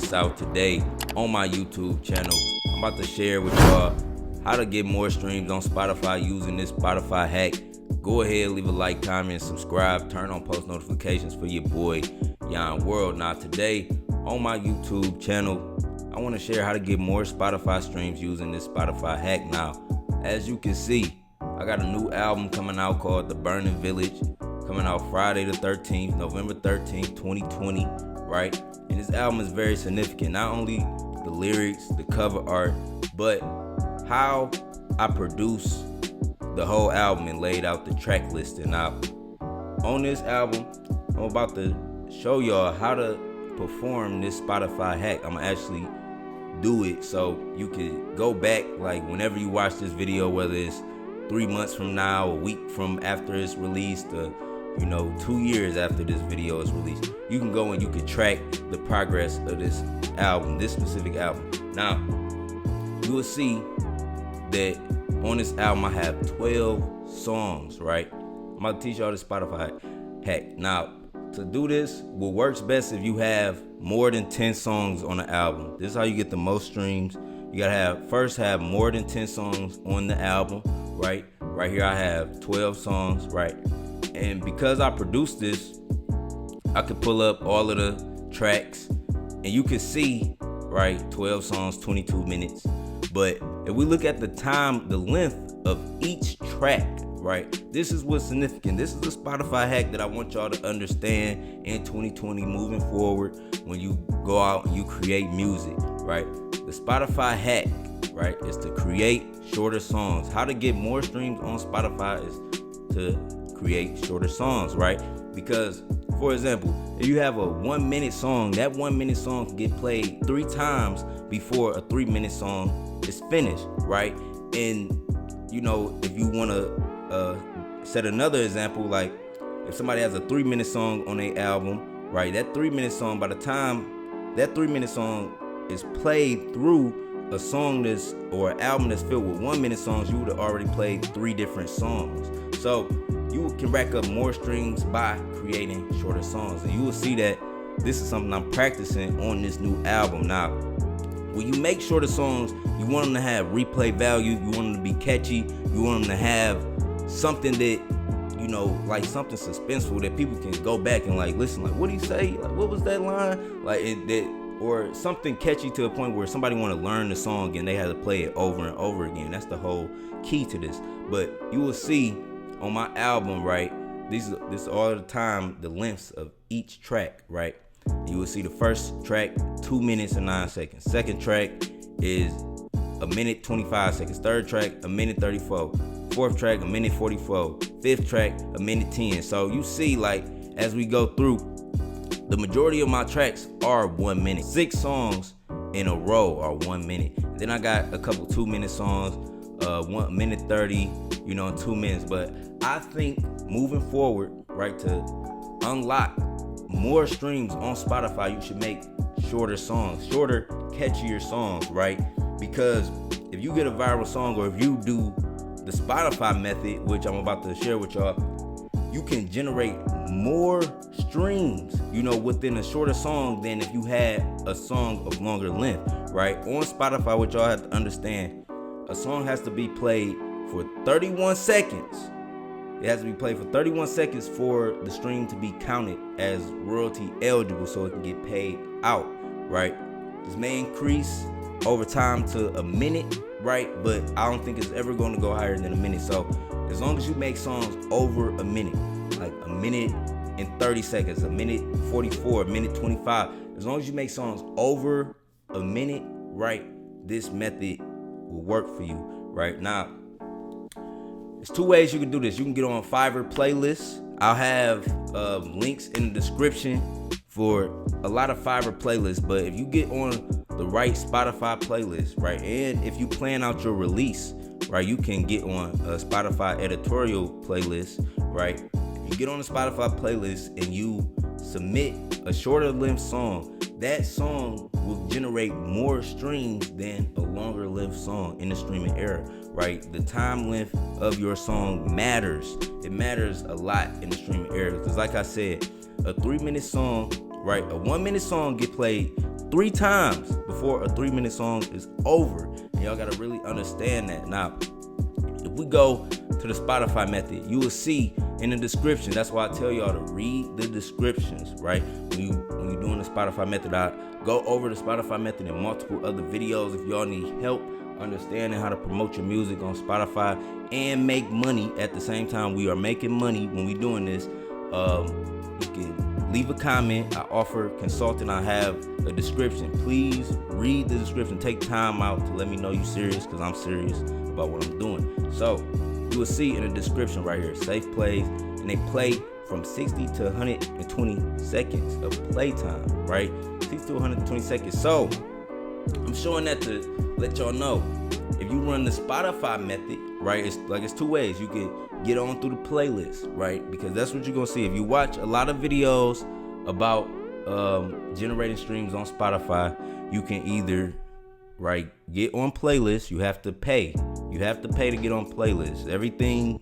this out today on my YouTube channel. I'm about to share with y'all how to get more streams on Spotify using this Spotify hack. Go ahead, leave a like, comment, subscribe, turn on post notifications for your boy Yon World. Now today on my YouTube channel, I want to share how to get more Spotify streams using this Spotify hack. Now, as you can see, I got a new album coming out called The Burning Village, coming out Friday the 13th, November 13th, 2020, right? And this album is very significant. Not only the lyrics, the cover art, but how I produce the whole album and laid out the track listing. Now, on this album, I'm about to show y'all how to perform this Spotify hack. I'm gonna actually do it so you can go back, like whenever you watch this video, whether it's 3 months from now, a week from after it's released, 2 years after this video is released, you can go and you can track the progress of this album, this specific album. Now, you will see that on this album I have 12 songs, right? I'm about to teach y'all the Spotify hack. Now, to do this, what works best if you have more than 10 songs on the album. This is how you get the most streams. You gotta have more than 10 songs on the album, right? Right here I have 12 songs, right? And because I produced this, I could pull up all of the tracks and you can see, right, 12 songs, 22 minutes. But if we look at the time, the length of each track, right, this is what's significant. This is the Spotify hack that I want y'all to understand in 2020 moving forward when you go out and you create music, right? The Spotify hack, right, is to create shorter songs. How to get more streams on Spotify is to create shorter songs, right? Because, for example, if you have a 1 minute song, that 1 minute song can get played 3 times before a 3 minute song is finished, right? And if you want to set another example, like if somebody has a 3 minute song on their album, right, that 3 minute song, by the time that 3 minute song is played through a song or an album that's filled with 1 minute songs, you would have already played 3 different songs. So you can rack up more streams by creating shorter songs, and you will see that this is something I'm practicing on this new album. Now, when you make shorter songs, you want them to have replay value, you want them to be catchy, you want them to have something that, like something suspenseful that people can go back and like listen, like what did he say? Like what was that line? Like or something catchy to a point where somebody want to learn the song and they have to play it over and over again. That's the whole key to this. But you will see on my album, right, this all the time, the lengths of each track, right? You will see the first track, 2 minutes and 9 seconds. Second track is 1 minute 25 seconds. Third track, 1 minute 34. Fourth track, 1 minute 44. Fifth track, 1 minute 10. So you see, like, as we go through, the majority of my tracks are 1 minute. 6 songs in a row are 1 minute. Then I got a couple 2 minute songs, 1 minute 30, in 2 minutes. But I think moving forward, right, to unlock more streams on Spotify, you should make shorter songs, shorter, catchier songs, right? Because if you get a viral song, or if you do the Spotify method, which I'm about to share with y'all, you can generate more streams, within a shorter song than if you had a song of longer length, right? On Spotify, what y'all have to understand, a song has to be played for 31 seconds. It has to be played for 31 seconds for the stream to be counted as royalty eligible so it can get paid out, right? This may increase over time to a minute, right? But I don't think it's ever going to go higher than a minute. So as long as you make songs over a minute, like 1 minute and 30 seconds, 1 minute 44, 1 minute 25, as long as you make songs over a minute, right, this method will work for you, right? Now, there's 2 ways you can do this. You can get on Fiverr playlists. I'll have links in the description for a lot of Fiverr playlists. But if you get on the right Spotify playlist, right, and if you plan out your release, right, you can get on a Spotify editorial playlist, right? If you get on the Spotify playlist and you submit a shorter length song, that song will generate more streams than a longer length song in the streaming era, right? The time length of your song matters. It matters a lot in the streaming era because, like I said, a 3 minute song, right, a 1 minute song get played 3 times before a 3-minute song is over. And y'all gotta really understand that. Now, if we go to the Spotify method, you will see in the description. That's why I tell y'all to read the descriptions, right? When you're doing the Spotify method, I go over the Spotify method and multiple other videos. If y'all need help understanding how to promote your music on Spotify and make money at the same time, we are making money when we doing this. You can leave a comment. I offer consulting. I have a description. Please read the description. Take time out to let me know you're serious, because I'm serious about what I'm doing. So you will see in the description right here, safe plays, and they play from 60 to 120 seconds of playtime, right? 60 to 120 seconds. So I'm showing that to let y'all know, if you run the Spotify method, right, it's 2 ways. You can get on through the playlist, right? Because that's what you're gonna see. If you watch a lot of videos about generating streams on Spotify, you can either, right, get on playlists. You have to pay. You have to pay to get on playlists. Everything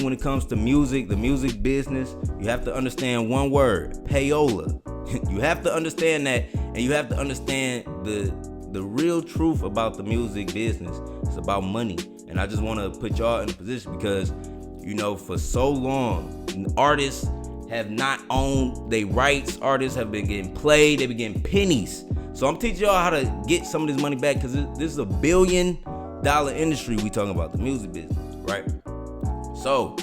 when it comes to music, the music business, you have to understand one word: payola. You have to understand that, and you have to understand the real truth about the music business. It's about money. And I just want to put y'all in a position, because, for so long, artists have not owned their rights. Artists have been getting played. They've been getting pennies. So I'm teaching y'all how to get some of this money back, because this is a $1 billion industry we talking about, the music business, right? So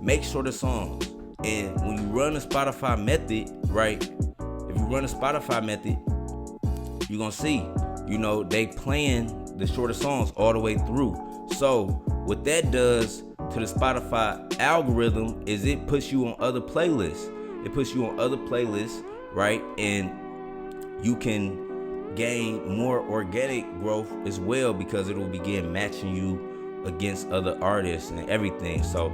make shorter songs. And when you run the Spotify method, right, if you run the Spotify method, you're going to see, they playing the shorter songs all the way through. So what that does to the Spotify algorithm is it puts you on other playlists. It puts you on other playlists, right? And you can gain more organic growth as well, because it will begin matching you against other artists and everything. So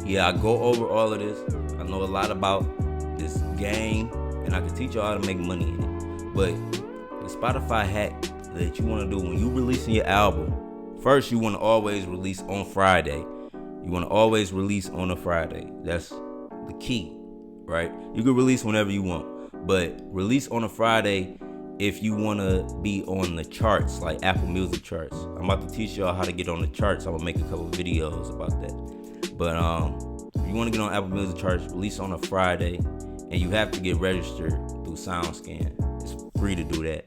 yeah, I go over all of this. I know a lot about this game, and I can teach you how to make money in it. But the Spotify hack that you want to do when you releasing your album, first, you want to always release on Friday. You want to always release on a Friday. That's the key, right? You can release whenever you want, but release on a Friday if you want to be on the charts, like Apple Music charts. I'm about to teach y'all how to get on the charts. I'm going to make a couple of videos about that. But if you want to get on Apple Music charts, release on a Friday, and you have to get registered through SoundScan. It's free to do that.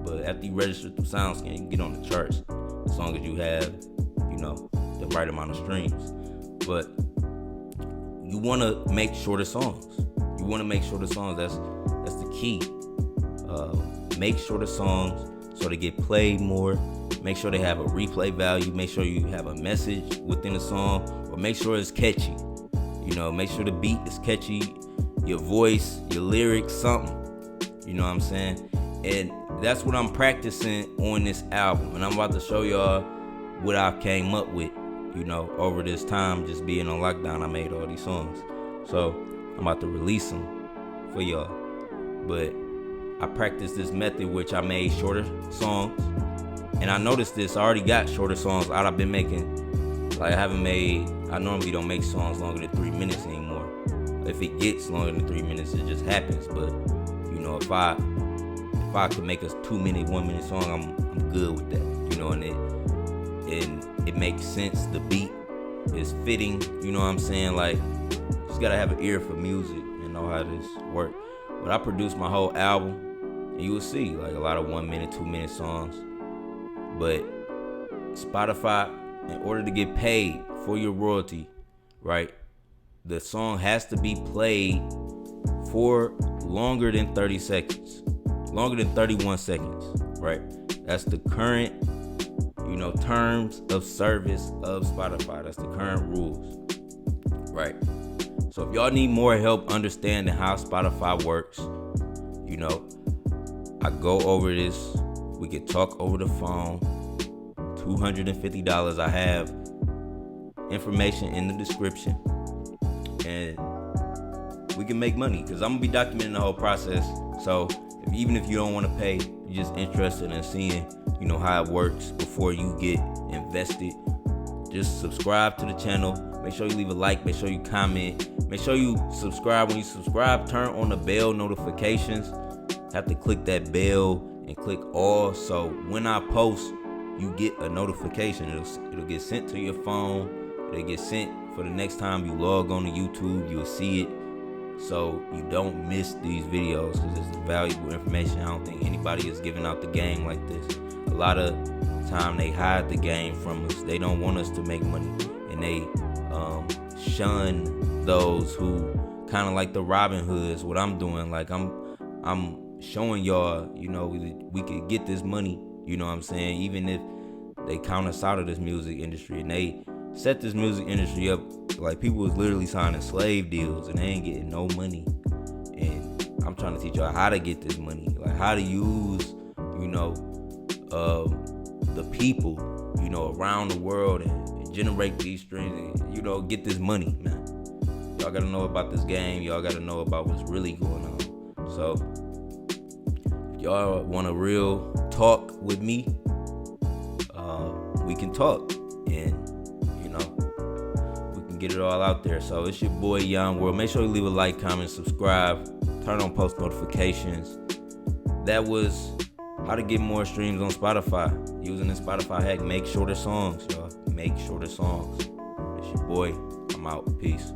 But after you register through SoundScan, you can get on the charts, as long as you have, the right amount of streams. But you want to make shorter songs. You want to make shorter songs. That's the key. Make shorter songs so they get played more. Make sure they have a replay value. Make sure you have a message within the song, or make sure it's catchy. Make sure the beat is catchy, your voice, your lyrics, something. You know what I'm saying? And that's what I'm practicing on this album. And I'm about to show y'all what I came up with, over this time, just being on lockdown. I made all these songs. So I'm about to release them for y'all. But I practiced this method, which I made shorter songs. And I noticed this, I already got shorter songs out. I've been making, I normally don't make songs longer than 3 minutes anymore. If it gets longer than 3 minutes, it just happens. But, if I could make a 2-minute, 1-minute song, I'm good with that, and it makes sense. The beat is fitting, you know what I'm saying? Like, just gotta have an ear for music and know how this works. But I produced my whole album, and you will see like a lot of 1-minute, 2-minute songs. But Spotify, in order to get paid for your royalty, right, the song has to be played for longer than 30 seconds. Longer than 31 seconds, right? That's the current, terms of service of Spotify. That's the current rules, right? So if y'all need more help understanding how Spotify works, I go over this. We can talk over the phone. $250. I have information in the description, and we can make money, because I'm gonna be documenting the whole process. So even if you don't want to pay, you're just interested in seeing, how it works before you get invested, just subscribe to the channel. Make sure you leave a like. Make sure you comment. Make sure you subscribe. When you subscribe, turn on the bell notifications. have to click that bell and click all, so when I post, you get a notification. It'll get sent to your phone. It'll get sent for the next time you log on to YouTube. You'll see it, so you don't miss these videos, because it's valuable information. I don't think anybody is giving out the game like this. A lot of time they hide the game from us. They don't want us to make money, and they shun those who kind of like the Robin Hoods. What I'm doing, like I'm showing y'all, you know, we could get this money. You know what I'm saying? Even if they count us out of this music industry, and they set this music industry up like people was literally signing slave deals and they ain't getting no money. And I'm trying to teach y'all how to get this money, like how to use, you know, the people, you know, around the world and generate these streams and, you know, get this money, man. Y'all gotta know about this game. Y'all gotta know about what's really going on. So if y'all want a real talk with me, we can talk, and you know, we can get it all out there. So it's your boy Yon World. Make sure you leave a like, comment, subscribe, turn on post notifications. That was how to get more streams on Spotify using the Spotify hack. Make shorter songs, y'all. Make shorter songs. It's your boy. I'm out. Peace.